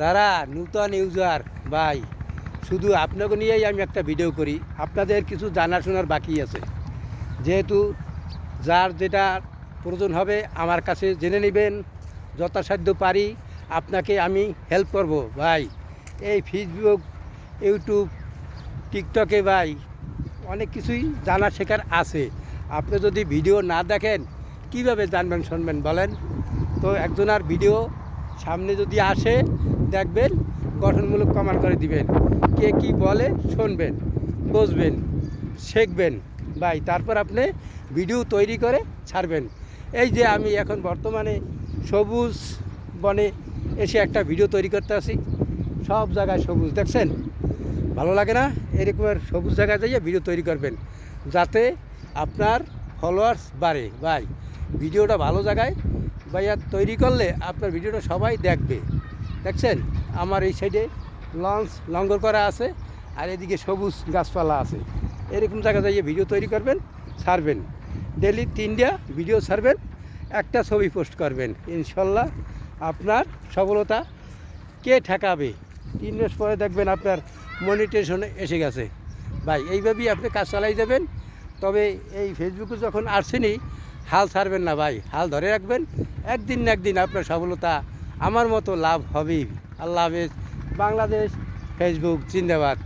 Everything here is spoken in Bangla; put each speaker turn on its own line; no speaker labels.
যারা নূতন ইউজার ভাই, শুধু আপনাকে নিয়েই আমি একটা ভিডিও করি। আপনাদের কিছু জানাশোনার বাকি আছে, যেহেতু যার যেটা প্রয়োজন হবে আমার কাছে জেনে নেবেন। যথাসাধ্য পারি আপনাকে আমি হেল্প করব ভাই। এই ফেসবুক, ইউটিউব, টিকটকে ভাই অনেক কিছুই জানা শেখার আছে। আপনি যদি ভিডিও না দেখেন কিভাবে জানবেন শুনবেন বলেন? তো একজনের ভিডিও সামনে যদি আসে দেখবেন, গঠনমূলক কমেন্ট করে দিবেন, কে কি বলে শুনবেন, বুঝবেন, শিখবেন ভাই। তারপর আপনি ভিডিও তৈরি করে ছাড়বেন। এই যে আমি এখন বর্তমানে সবুজ বনে এসে একটা ভিডিও তৈরি করতে আসি। সব জায়গায় সবুজ দেখছেন, ভালো লাগে না? এরকমের সবুজ জায়গায় যাইয়ে ভিডিও তৈরি করবেন, যাতে আপনার ফলোয়ার্স বাড়ে ভাই। ভিডিওটা ভালো জায়গায় ভাইয়া তৈরি করলে আপনার ভিডিওটা সবাই দেখবে। দেখছেন আমার এই সাইডে লঞ্চ লঙ্গর করা আছে, আর এদিকে সবুজ গাছপালা আছে। এরকম জায়গায় যাইয়ে ভিডিও তৈরি করবেন, ছাড়বেন। ডেলি 3টা ভিডিও ছাড়বেন, একটা ছবি পোস্ট করবেন। ইনশাল্লাহ আপনার সফলতা কে ঠেকাবে? 3 মাস পরে দেখবেন আপনার মনিটাইজেশনে এসে গেছে ভাই। এইভাবেই আপনি কাজ চালাই যাবেন। তবে এই ফেসবুকে যখন আসছেনই, হাল ছাড়বেন না ভাই, হাল ধরে রাখবেন। একদিন না একদিন আপনার সফলতা আমার মতো লাভ হবেই। আল্লাহ হাফেজ। বাংলাদেশ ফেসবুক জিন্দাবাদ।